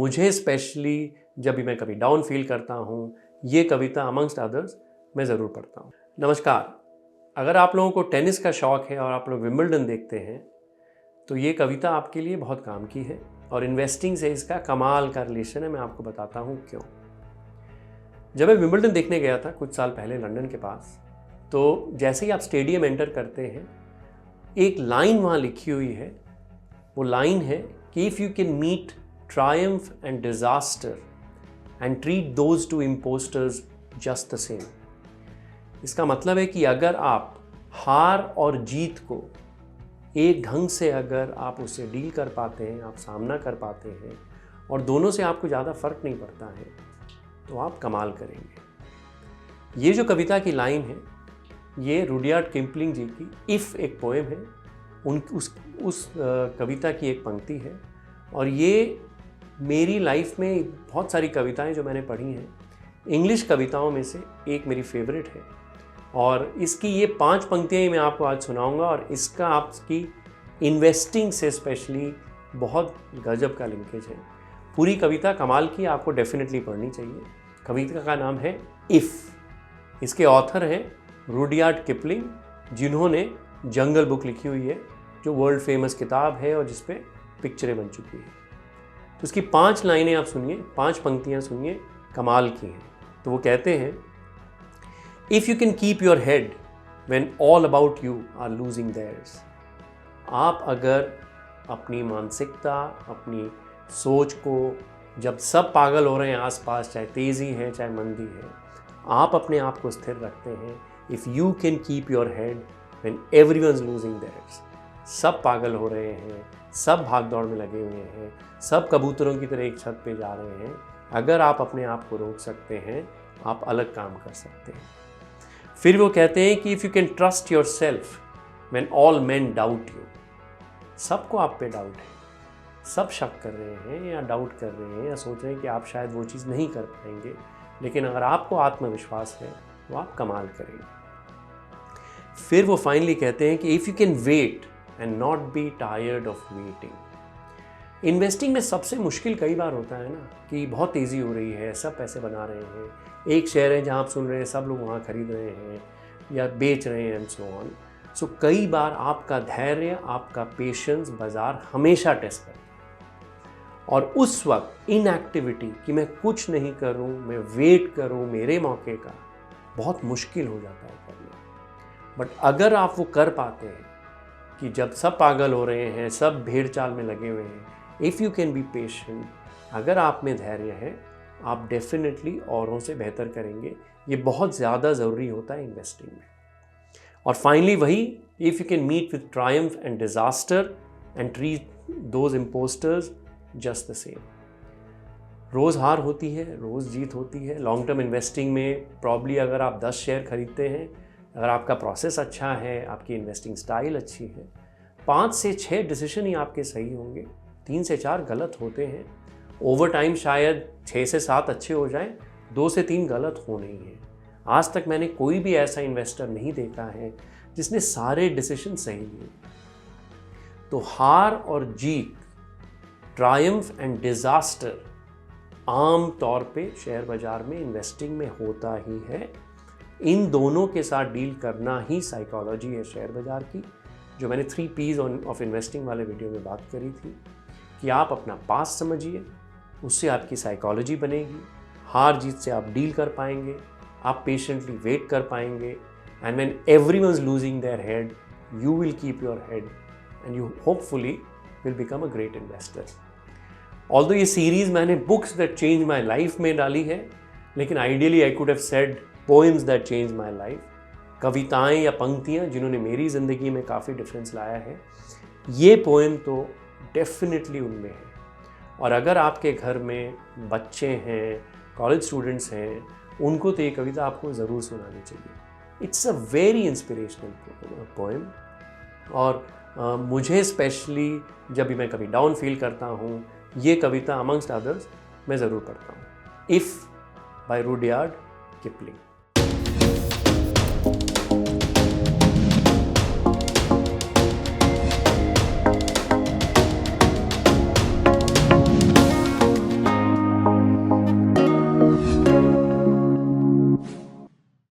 मुझे स्पेशली जब भी मैं कभी डाउन फील करता हूँ, ये कविता अमंगस्ट अदर्स मैं ज़रूर पढ़ता हूँ। नमस्कार, अगर आप लोगों को टेनिस का शौक़ है और आप लोग विंबलडन देखते हैं तो ये कविता आपके लिए बहुत काम की है और इन्वेस्टिंग से इसका कमाल का रिलेशन है। मैं आपको बताता हूँ क्यों। जब मैं विंबलडन देखने गया था कुछ साल पहले लंदन के पास, तो जैसे ही आप स्टेडियम एंटर करते हैं, एक लाइन वहाँ लिखी हुई है। वो लाइन है कि if you can meet triumph and disaster and treat those two impostors just the same. इसका मतलब है कि अगर आप हार और जीत को एक ढंग से अगर आप उससे डील कर पाते हैं, आप सामना कर पाते हैं और दोनों से आपको ज़्यादा फ़र्क नहीं पड़ता है, तो आप कमाल करेंगे। ये जो कविता की लाइन है, ये रुडयार्ड किपलिंग जी की इफ़ एक पोएम है, उस कविता की एक पंक्ति है। और ये मेरी लाइफ में बहुत सारी कविताएं जो मैंने पढ़ी हैं, इंग्लिश कविताओं में से एक मेरी फेवरेट है। और इसकी ये 5 पंक्तियां ही मैं आपको आज सुनाऊंगा और इसका आपकी इन्वेस्टिंग से स्पेशली बहुत गजब का लिंकेज है। पूरी कविता कमाल की, आपको डेफिनेटली पढ़नी चाहिए। कविता का नाम है इफ़। इसके ऑथर हैं रुडयार्ड किपलिंग, जिन्होंने जंगल बुक लिखी हुई है, जो वर्ल्ड फेमस किताब है और जिस पे पिक्चरें बन चुकी हैं। तो उसकी 5 लाइनें आप सुनिए, 5 पंक्तियां सुनिए, कमाल की हैं। तो वो कहते हैं, if you can keep your head when all about you are losing theirs. आप अगर अपनी मानसिकता, अपनी सोच को, जब सब पागल हो रहे हैं आसपास, चाहे तेज़ी है चाहे मंदी है, आप अपने आप को स्थिर रखते हैं। If you can keep your head when everyone's losing theirs. सब पागल हो रहे हैं, सब भाग दौड़ में लगे हुए हैं, सब कबूतरों की तरह एक छत पे जा रहे हैं। अगर आप अपने आप को रोक सकते हैं, आप अलग काम कर सकते हैं। फिर वो कहते हैं कि if you can trust your self when all main doubt you. सबको आप पे डाउट है, सब शक कर रहे हैं या डाउट कर रहे हैं या सोच रहे हैं कि आप शायद वो चीज़ नहीं कर पाएंगे, लेकिन अगर आपको आत्मविश्वास है तो आप कमाल करेंगे। फिर वो फाइनली कहते हैं कि if you can wait and not be tired of waiting. Investing में सबसे मुश्किल कई बार होता है ना कि बहुत तेज़ी हो रही है, सब पैसे बना रहे हैं, एक शेयर है जहाँ आप सुन रहे हैं सब लोग वहाँ खरीद रहे हैं या बेच रहे हैं एंड सो ऑन। सो कई बार आपका धैर्य, आपका पेशेंस बाजार हमेशा टेस्ट करता है और उस वक्त इनएक्टिविटी कि मैं कुछ नहीं करूँ, मैं वेट करूँ मेरे मौके का, बहुत मुश्किल हो जाता है करना। बट अगर आप वो कर पाते हैं कि जब सब पागल हो रहे हैं, सब भेड़ चाल में लगे हुए हैं, if you can be patient, अगर आप में धैर्य है, आप डेफिनेटली औरों से बेहतर करेंगे। ये बहुत ज़्यादा ज़रूरी होता है इन्वेस्टिंग में। और फाइनली वही, if you can meet with triumph and disaster and treat those impostors just the same. रोज़ हार होती है, रोज़ जीत होती है। लॉन्ग टर्म इन्वेस्टिंग में प्रॉब्ली अगर आप 10 शेयर खरीदते हैं, अगर आपका प्रोसेस अच्छा है, आपकी इन्वेस्टिंग स्टाइल अच्छी है, 5 से 6 डिसीजन ही आपके सही होंगे, 3 से 4 गलत होते हैं। ओवर टाइम शायद 6 से 7 अच्छे हो जाएं, 2 से 3 गलत होने ही हैं। आज तक मैंने कोई भी ऐसा इन्वेस्टर नहीं देखा है जिसने सारे डिसीजन सही लिए। तो हार और जीत, ट्रायम्फ एंड डिजास्टर आम तौर पे शेयर बाजार में इन्वेस्टिंग में होता ही है। इन दोनों के साथ डील करना ही साइकोलॉजी है शेयर बाजार की, जो मैंने 3 P's ऑफ इन्वेस्टिंग वाले वीडियो में बात करी थी कि आप अपना पास्ट समझिए, उससे आपकी साइकोलॉजी बनेगी, हार जीत से आप डील कर पाएंगे, आप पेशेंटली वेट कर पाएंगे, and when everyone's losing their head, you will keep your head and you hopefully will become a great investor. Although ये सीरीज़ मैंने books that change my life में डाली है, लेकिन ideally I could have said poems that change my life. कविताएं या पंक्तियां जिन्होंने मेरी ज़िंदगी में काफ़ी डिफरेंस लाया है, ये पोएम तो डेफिनेटली उनमें है। और अगर आपके घर में बच्चे हैं, कॉलेज स्टूडेंट्स हैं, उनको तो ये कविता आपको ज़रूर सुनानी चाहिए। It's a very inspirational poem. और मुझे स्पेशली जब भी मैं कभी डाउन फील करता हूँ, ये कविता अमंगस्ट अदर्स मैं ज़रूर पढ़ता हूँ। If by Rudyard Kipling.